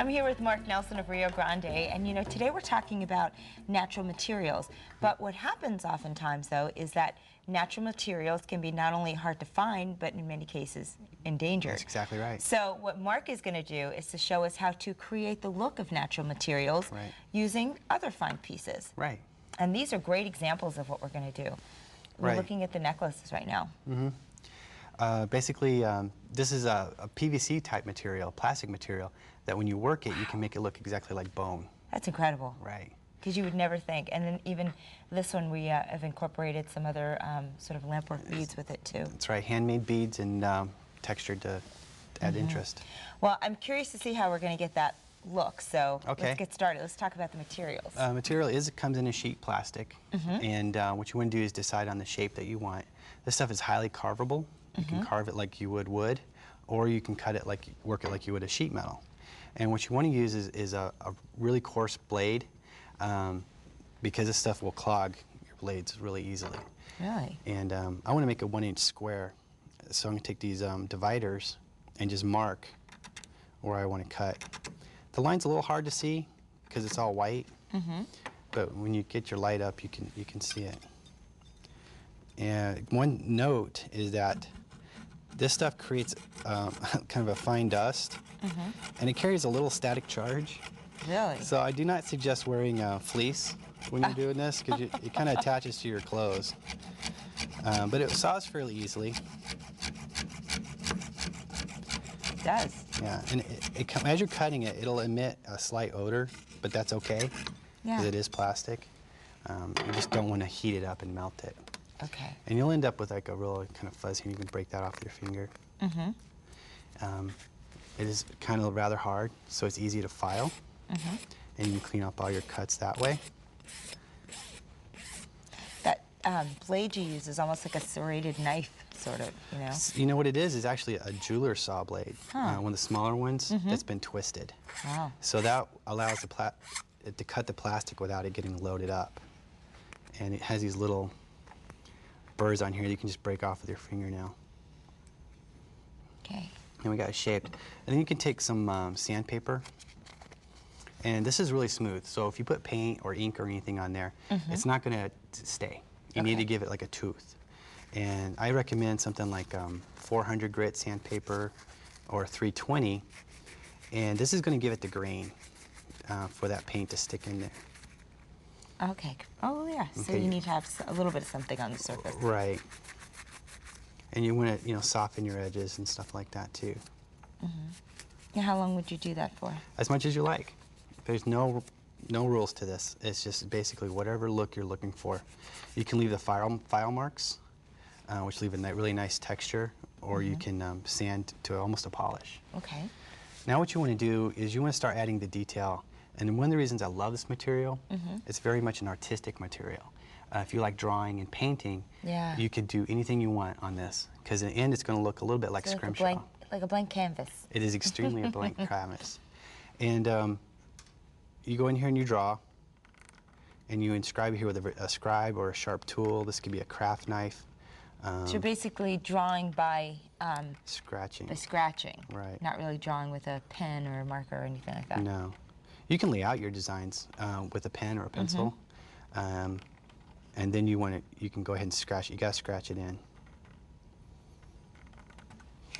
I'm here with Mark Nelson of Rio Grande, and you know, today we're talking about natural materials. But what happens oftentimes, though, is that natural materials can be not only hard to find, but in many cases endangered. That's exactly right. So what Mark is going to do is to show us how to create the look of natural materials using other fine pieces. Right. And these are great examples of what we're going to do. We're looking at the necklaces right now. Basically, this is a PVC type material, plastic material, that when you work it, you can make it look exactly like bone. That's incredible. Right. Because you would never think. And then even this one, we have incorporated some other sort of lampwork beads with it too. That's right, handmade beads and textured to add interest. Well, I'm curious to see how we're going to get that look, so let's get started. Let's talk about the materials. Material comes in a sheet plastic, and what you want to do is decide on the shape that you want. This stuff is highly carvable. You can carve it like you would wood, or you can cut it like, work it like you would a sheet metal. And what you want to use is a really coarse blade, because this stuff will clog your blades really easily. Really? And I want to make a 1-inch square, so I'm going to take these dividers and just mark where I want to cut. The line's a little hard to see because it's all white, but when you get your light up, you can see it. And one note is that this stuff creates kind of a fine dust, and it carries a little static charge. Really? So I do not suggest wearing fleece when you're doing this, because it kind of attaches to your clothes. But it saws fairly easily. It does. Yeah, and as you're cutting it, it'll emit a slight odor, but that's okay, because it is plastic. You just don't want to heat it up and melt it. Okay. And you'll end up with like a real kind of fuzz here. You can break that off with your finger. It is kind of rather hard, so it's easy to file. And you can clean up all your cuts that way. That blade you use is almost like a serrated knife, sort of, you know? You know what it is actually a jeweler's saw blade, one of the smaller ones that's been twisted. Wow. So that allows it to cut the plastic without it getting loaded up. And it has these little burrs on here that you can just break off with your fingernail. Okay. And we got it shaped. And then you can take some sandpaper. And this is really smooth, so if you put paint or ink or anything on there, it's not going to stay. You need to give it like a tooth. And I recommend something like 400 grit sandpaper or 320. And this is going to give it the grain for that paint to stick in there. Okay. Oh, yeah. So you need to have a little bit of something on the surface. Right. And you want to, soften your edges and stuff like that too. Yeah, how long would you do that for? As much as you like. There's no rules to this. It's just basically whatever look you're looking for. You can leave the file marks, which leave a really nice texture, or you can sand to almost a polish. Okay. Now what you want to do is you want to start adding the detail. And one of the reasons I love this material, it's very much an artistic material. If you like drawing and painting, you could do anything you want on this, because in the end it's going to look a little bit like scrimshaw. Like a blank canvas. It is extremely a blank canvas. And you go in here and you draw, and you inscribe here with a scribe or a sharp tool. This could be a craft knife. So you're basically drawing by scratching. By scratching. Right. Not really drawing with a pen or a marker or anything like that. No. You can lay out your designs with a pen or a pencil, and then you can go ahead and scratch. You got to scratch it in.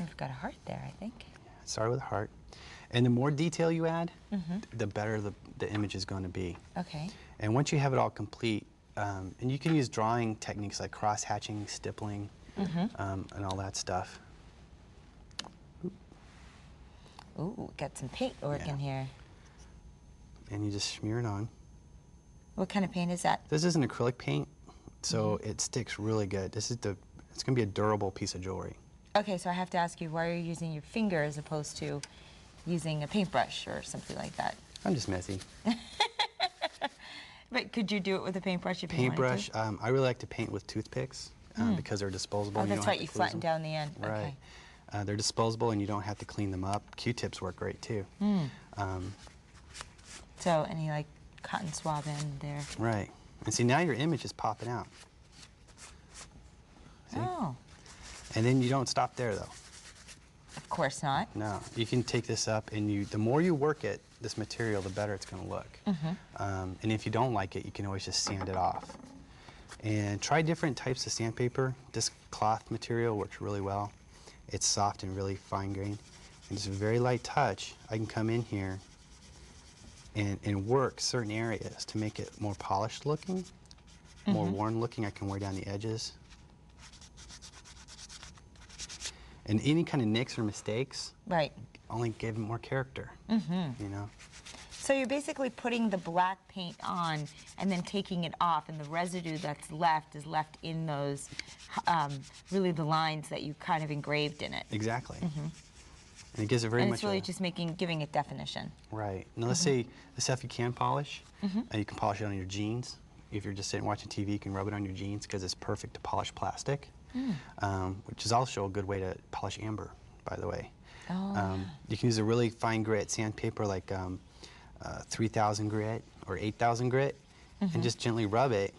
We've got a heart there, I think. Yeah, start with a heart. And the more detail you add, the better the image is going to be. Okay. And once you have it all complete, and you can use drawing techniques like cross-hatching, stippling, and all that stuff. Ooh, got some paint working here. And you just smear it on. What kind of paint is that? This is an acrylic paint, so it sticks really good. It's going to be a durable piece of jewelry. Okay, so I have to ask you, why are you using your finger as opposed to using a paintbrush or something like that? I'm just messy. But could you do it with a paintbrush if you wanted to? Paintbrush, I really like to paint with toothpicks because they're disposable. Oh, that's right, you flatten down the end. Right. Okay. They're disposable and you don't have to clean them up. Q-tips work great too. So any like cotton swab in there. Right. And see, now your image is popping out. See? Oh. And then you don't stop there though. Of course not. No, you can take this up and the more you work it, this material, the better it's going to look. And if you don't like it, you can always just sand it off. And try different types of sandpaper. This cloth material works really well. It's soft and really fine grained. And just a very light touch, I can come in here and work certain areas to make it more polished looking, more worn looking. I can wear down the edges. And any kind of nicks or mistakes only give it more character, you know? So you're basically putting the black paint on and then taking it off, and the residue that's left is left in those, really the lines that you kind of engraved in it. Exactly. And it gives it very And much it's really just giving it definition. Right. Now let's say the stuff you can polish, you can polish it on your jeans. If you're just sitting watching TV, you can rub it on your jeans because it's perfect to polish plastic, which is also a good way to polish amber, by the way. You can use a really fine grit sandpaper like 3000 grit or 8000 grit and just gently rub it,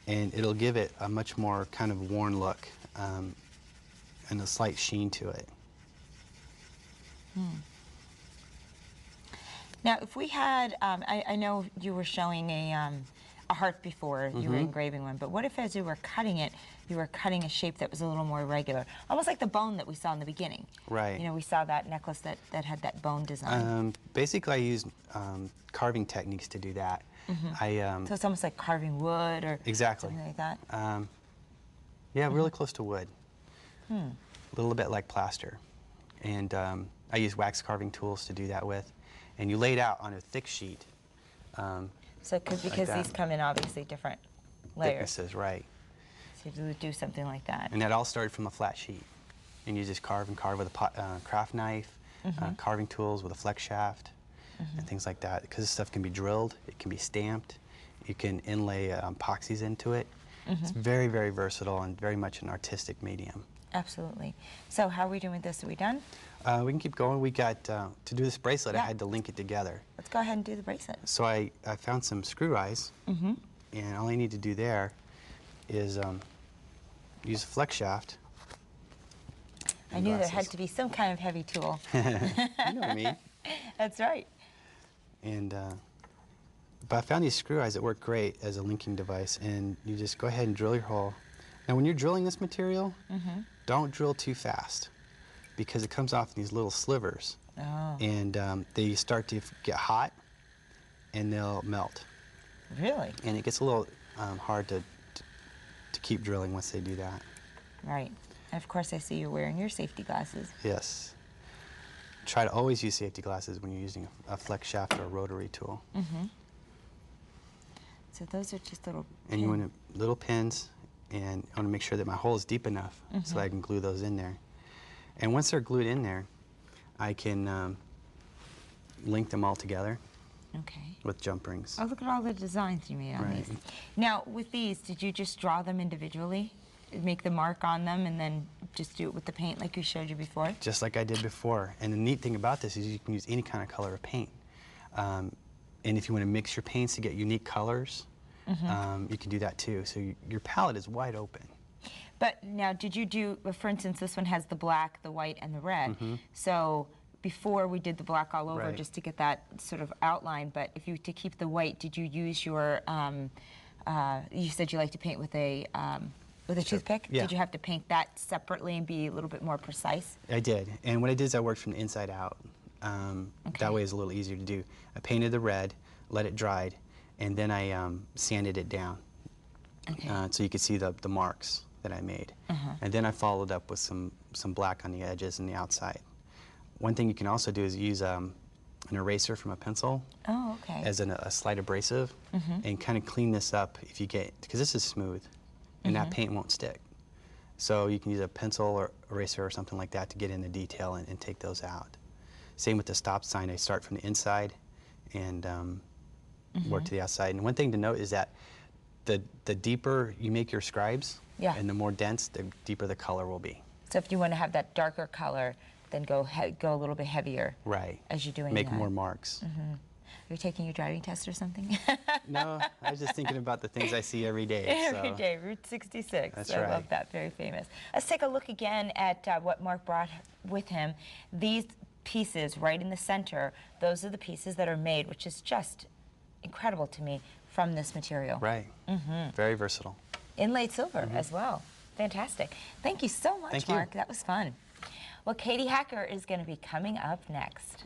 and it'll give it a much more kind of worn look and a slight sheen to it. Now, if we had, I know you were showing a heart before, you were engraving one, but what if as you were cutting it, you were cutting a shape that was a little more regular, almost like the bone that we saw in the beginning? Right. You know, we saw that necklace that had that bone design. Basically, I use carving techniques to do that. So it's almost like carving wood or something like that? Yeah, really close to wood. A little bit like plaster. And I use wax carving tools to do that with. And you lay it out on a thick sheet. So because like these come in obviously different layers. Thicknesses, right. So you do something like that. And that all started from a flat sheet. And you just carve and carve with a craft knife, carving tools with a flex shaft, and things like that. Because this stuff can be drilled, it can be stamped, you can inlay epoxies into it. It's very, very versatile and very much an artistic medium. Absolutely. So how are we doing with this? Are we done? We can keep going. We got, to do this bracelet, I had to link it together. Let's go ahead and do the bracelet. So I found some screw eyes, and all I need to do there is use a flex shaft. I knew there had to be some kind of heavy tool. You know what I mean. That's right. And, but I found these screw eyes that work great as a linking device, and you just go ahead and drill your hole. Now when you're drilling this material, don't drill too fast because it comes off in these little slivers. And they start to get hot and they'll melt. Really? And it gets a little hard to keep drilling once they do that. Right. And of course I see you're wearing your safety glasses. Yes. Try to always use safety glasses when you're using a flex shaft or a rotary tool. So those are just little And you want little pins, and I want to make sure that my hole is deep enough so that I can glue those in there. And once they're glued in there, I can link them all together with jump rings. Oh, look at all the designs you made on these. Now, with these, did you just draw them individually? Make the mark on them and then just do it with the paint like you showed you before? Just like I did before. And the neat thing about this is you can use any kind of color of paint. And if you want to mix your paints to get unique colors, you can do that too. So your palette is wide open. But now, did you do, for instance, this one has the black, the white, and the red. So before we did the black all over just to get that sort of outline, but if you to keep the white, did you use your, you said you like to paint with a toothpick? Yeah. Did you have to paint that separately and be a little bit more precise? I did. And what I did is I worked from the inside out. That way it's a little easier to do. I painted the red, let it dried, and then I sanded it down so you could see the marks that I made. And then I followed up with some black on the edges and the outside. One thing you can also do is use an eraser from a pencil as a slight abrasive and kind of clean this up if you get, because this is smooth and that paint won't stick. So you can use a pencil or eraser or something like that to get in the detail and take those out. Same with the stop sign. I start from the inside and work to the outside. And one thing to note is that the deeper you make your scribes and the more dense, the deeper the color will be. So if you want to have that darker color, then go a little bit heavier. Right. As you're doing Make that. more marks. Are you taking your driving test or something? No, I was just thinking about the things I see every day. Every day, Route 66. That's I right. love that, very famous. Let's take a look again at what Mark brought with him. These pieces right in the center, those are the pieces that are made, which is just incredible to me, from this material. Right. Very versatile. Inlaid silver as well. Fantastic. Thank you so much, Thank you. Mark. That was fun. Well, Katie Hacker is going to be coming up next.